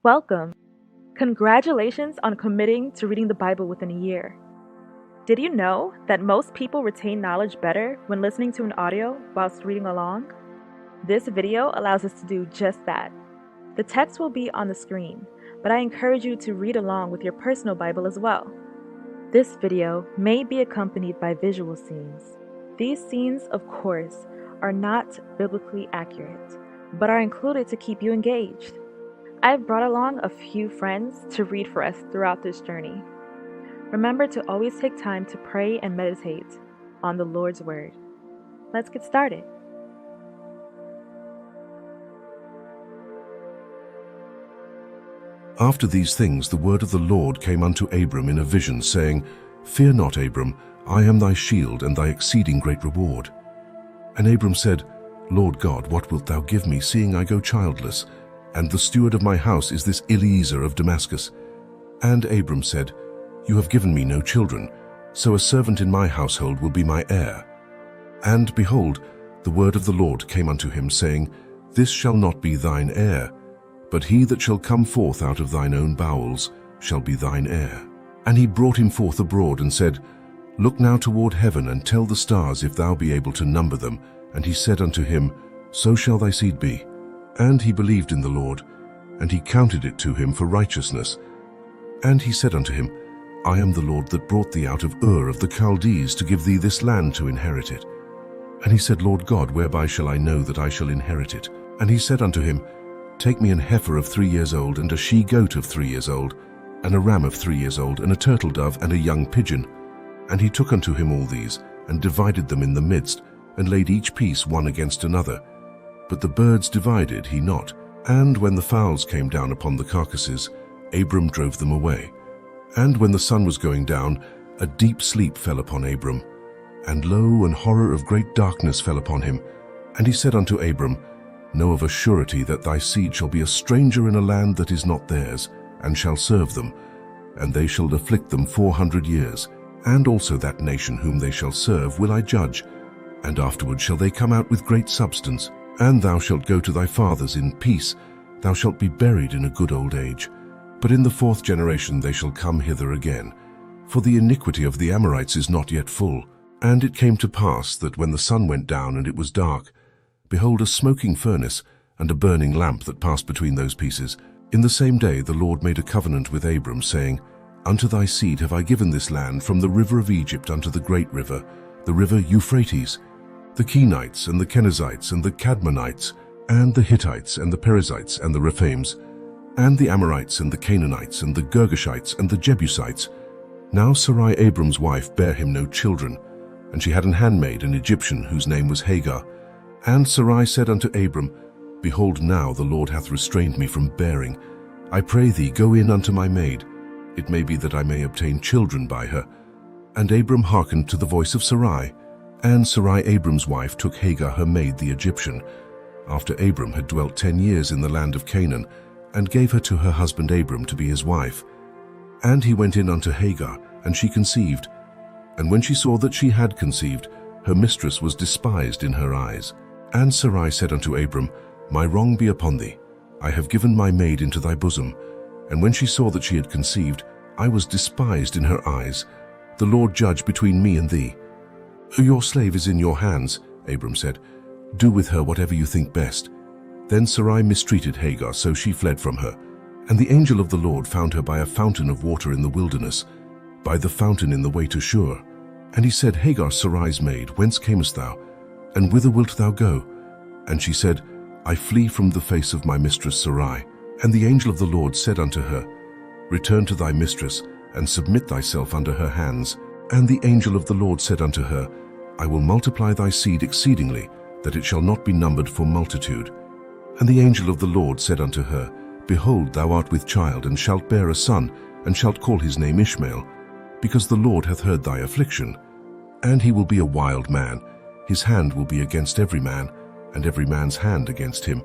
Welcome. Congratulations on committing to reading the Bible within a year. Did you know that most people retain knowledge better when listening to an audio whilst reading along? This video allows us to do just that. The text will be on the screen, but I encourage you to read along with your personal Bible as well. This video may be accompanied by visual scenes. These scenes, of course, are not biblically accurate, but are included to keep you engaged. I've brought along a few friends to read for us throughout this journey. Remember to always take time to pray and meditate on the Lord's Word. Let's get started. After these things the word of the Lord came unto Abram in a vision, saying, Fear not, Abram, I am thy shield and thy exceeding great reward. And Abram said, Lord God, what wilt thou give me, seeing I go childless? And the steward of my house is this Eliezer of Damascus. And Abram said, You have given me no children, so a servant in my household will be my heir. And behold, the word of the Lord came unto him, saying, This shall not be thine heir, but he that shall come forth out of thine own bowels shall be thine heir. And he brought him forth abroad, and said, Look now toward heaven, and tell the stars if thou be able to number them. And he said unto him, So shall thy seed be. And he believed in the Lord, and he counted it to him for righteousness. And he said unto him, I am the Lord that brought thee out of Ur of the Chaldees to give thee this land to inherit it. And he said, Lord God, whereby shall I know that I shall inherit it? And he said unto him, Take me an heifer of 3 years old, and a she-goat of 3 years old, and a ram of 3 years old, and a turtle-dove, and a young pigeon. And he took unto him all these, and divided them in the midst, and laid each piece one against another. But the birds divided he not. And when the fowls came down upon the carcasses, Abram drove them away. And when the sun was going down, a deep sleep fell upon Abram. And lo, an horror of great darkness fell upon him. And he said unto Abram, Know of a surety that thy seed shall be a stranger in a land that is not theirs, and shall serve them. And they shall afflict them 400 years. And also that nation whom they shall serve will I judge. And afterward shall they come out with great substance. And thou shalt go to thy fathers in peace. Thou shalt be buried in a good old age. But in the 4th generation they shall come hither again. For the iniquity of the Amorites is not yet full. And it came to pass that when the sun went down and it was dark, behold, a smoking furnace and a burning lamp that passed between those pieces. In the same day the Lord made a covenant with Abram, saying, Unto thy seed have I given this land, from the river of Egypt unto the great river, the river Euphrates, the Kenites and the Kenizzites and the Cadmonites, and the Hittites and the Perizzites and the Rephaims, and the Amorites and the Canaanites and the Girgashites and the Jebusites. Now Sarai Abram's wife bare him no children, and she had an handmaid, an Egyptian, whose name was Hagar. And Sarai said unto Abram, Behold, now the Lord hath restrained me from bearing. I pray thee, go in unto my maid. It may be that I may obtain children by her. And Abram hearkened to the voice of Sarai. And Sarai Abram's wife took Hagar her maid the Egyptian, after Abram had dwelt 10 years in the land of Canaan, and gave her to her husband Abram to be his wife. And he went in unto Hagar, and she conceived. And when she saw that she had conceived, her mistress was despised in her eyes. And Sarai said unto Abram, My wrong be upon thee. I have given my maid into thy bosom. And when she saw that she had conceived, I was despised in her eyes. The Lord judge between me and thee. Your slave is in your hands, Abram said. Do with her whatever you think best. Then Sarai mistreated Hagar, so she fled from her. And the angel of the Lord found her by a fountain of water in the wilderness, by the fountain in the way to Shur. And he said, Hagar, Sarai's maid, whence camest thou? And whither wilt thou go? And she said, I flee from the face of my mistress Sarai. And the angel of the Lord said unto her, Return to thy mistress, and submit thyself under her hands. And the angel of the Lord said unto her, I will multiply thy seed exceedingly, that it shall not be numbered for multitude. And the angel of the Lord said unto her, Behold, thou art with child, and shalt bear a son, and shalt call his name Ishmael, because the Lord hath heard thy affliction. And he will be a wild man, his hand will be against every man, and every man's hand against him.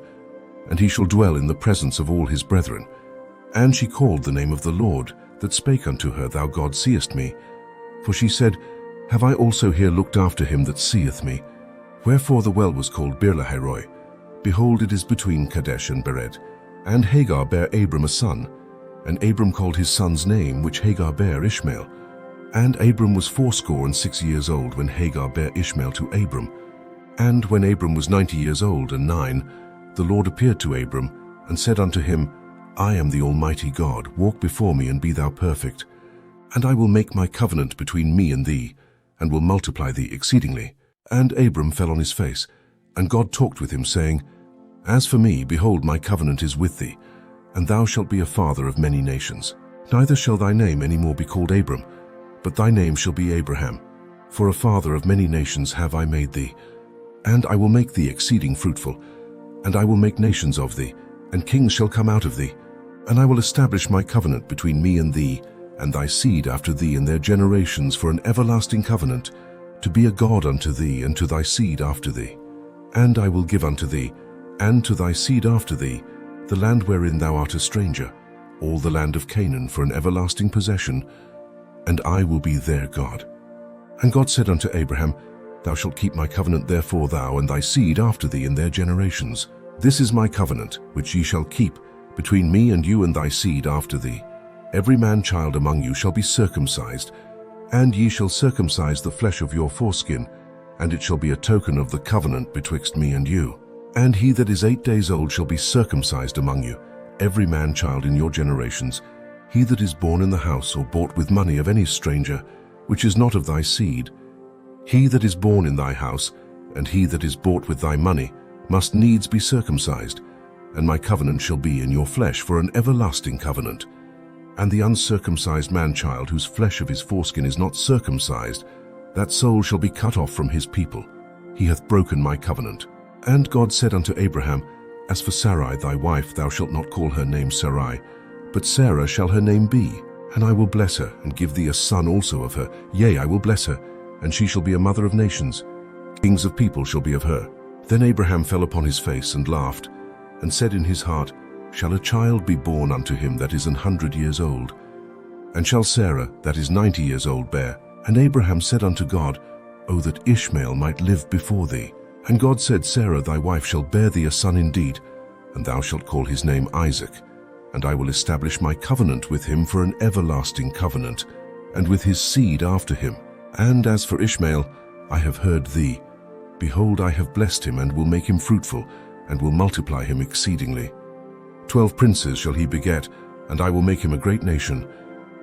And he shall dwell in the presence of all his brethren. And she called the name of the Lord, that spake unto her, Thou God seest me. For she said, Have I also here looked after him that seeth me? Wherefore the well was called Beer-lahai-roi. Behold, it is between Kadesh and Bered. And Hagar bare Abram a son, and Abram called his son's name, which Hagar bare, Ishmael. And Abram was 86 old when Hagar bare Ishmael to Abram. And when Abram was 90 years old and 9, the Lord appeared to Abram, and said unto him, I am the Almighty God, walk before me, and be thou perfect. And I will make my covenant between me and thee, and will multiply thee exceedingly. And Abram fell on his face, and God talked with him, saying, As for me, behold, my covenant is with thee, and thou shalt be a father of many nations. Neither shall thy name any more be called Abram, but thy name shall be Abraham. For a father of many nations have I made thee. And I will make thee exceeding fruitful, and I will make nations of thee, and kings shall come out of thee. And I will establish my covenant between me and thee, and thy seed after thee in their generations, for an everlasting covenant, to be a God unto thee and to thy seed after thee. And I will give unto thee, and to thy seed after thee, the land wherein thou art a stranger, all the land of Canaan, for an everlasting possession, and I will be their God. And God said unto Abraham, Thou shalt keep my covenant, therefore thou and thy seed after thee in their generations. This is my covenant, which ye shall keep, between me and you and thy seed after thee. Every man-child among you shall be circumcised, and ye shall circumcise the flesh of your foreskin, and it shall be a token of the covenant betwixt me and you. And he that is 8 days old shall be circumcised among you, every man-child in your generations, he that is born in the house or bought with money of any stranger, which is not of thy seed. He that is born in thy house, and he that is bought with thy money, must needs be circumcised, and my covenant shall be in your flesh for an everlasting covenant. And the uncircumcised man-child, whose flesh of his foreskin is not circumcised, that soul shall be cut off from his people. He hath broken my covenant. And God said unto Abraham, As for Sarai thy wife, thou shalt not call her name Sarai, but Sarah shall her name be. And I will bless her, and give thee a son also of her. Yea, I will bless her, and she shall be a mother of nations. Kings of people shall be of her. Then Abraham fell upon his face and laughed, and said in his heart, Shall a child be born unto him that is 100 years old? And shall Sarah, that is 90 years old, bear? And Abraham said unto God, O that Ishmael might live before thee. And God said, Sarah thy wife shall bear thee a son indeed, and thou shalt call his name Isaac. And I will establish my covenant with him for an everlasting covenant, and with his seed after him. And as for Ishmael, I have heard thee. Behold, I have blessed him, and will make him fruitful, and will multiply him exceedingly. 12 princes shall he beget, and I will make him a great nation.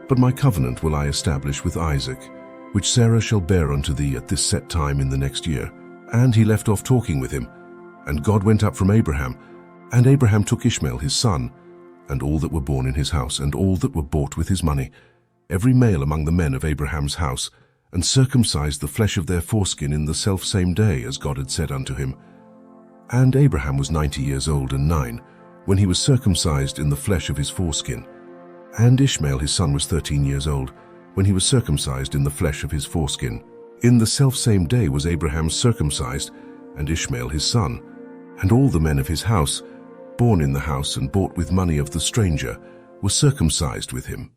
But my covenant will I establish with Isaac, which Sarah shall bear unto thee at this set time in the next year. And he left off talking with him. And God went up from Abraham, and Abraham took Ishmael his son, and all that were born in his house, and all that were bought with his money, every male among the men of Abraham's house, and circumcised the flesh of their foreskin in the selfsame day, as God had said unto him. And Abraham was 90 years old and 9, when he was circumcised in the flesh of his foreskin. And Ishmael his son was 13 years old, when he was circumcised in the flesh of his foreskin. In the selfsame day was Abraham circumcised, and Ishmael his son, and all the men of his house, born in the house and bought with money of the stranger, were circumcised with him.